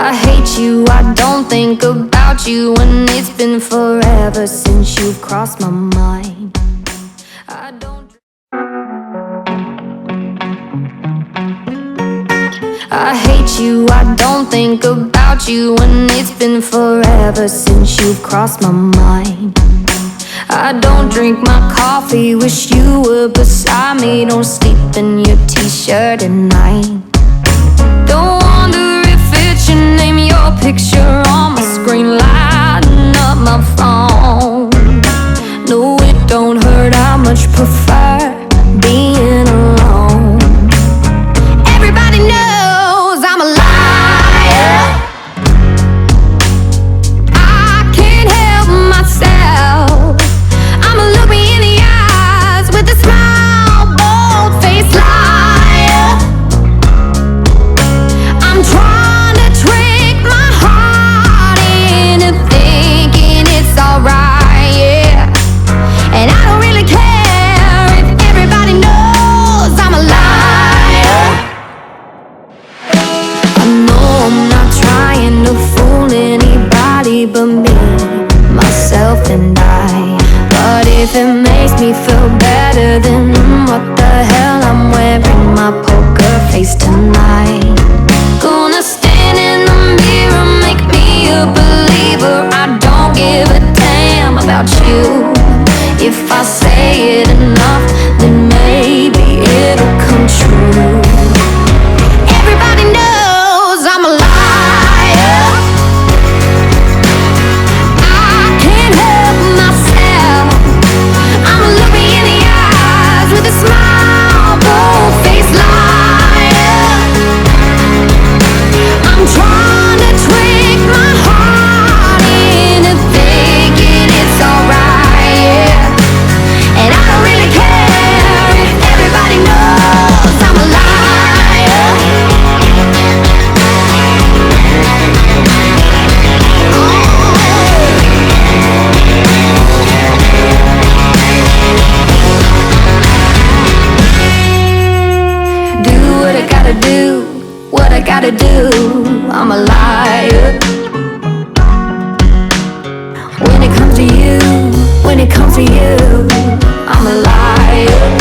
I hate you, I don't think about you, and it's been forever since you've crossed my mind. I don't. I hate you, I don't think about you, and it's been forever since you've crossed my mind. I don't drink my coffee, wish you were beside me. Don't sleep in your t-shirt at night. Don't wonder if it's your name, your picture on my screen, lighting up my phone. No, it don't hurt, I much prefer being alone. Everybody knows I'm a liar. I can't help myself. I'ma look me in the eyes with a smile, bold-faced liar. I'm trying to trick my heart into thinking it's alright, yeah. And I don't really care if everybody knows I'm a liar. I know I'm not trying to fool anybody but me, myself and I. But if it makes me feel better, then what the hell, I'm wearing my poker face tonight. Gonna stand in the mirror, make me a believer. I don't give a damn about you. If I say it enough, then maybe it'll come true. Everybody knows I'm a liar. I can't help myself. I'ma look me in the eyes with a smile, bold-faced liar. I'm trying to trick my heart into thinking it's alright, yeah. And I don't really care if everybody knows I'm a liar. Do what I gotta do, what I gotta do. I'm a liar. When it comes to you, when it comes to you, I'm a liar.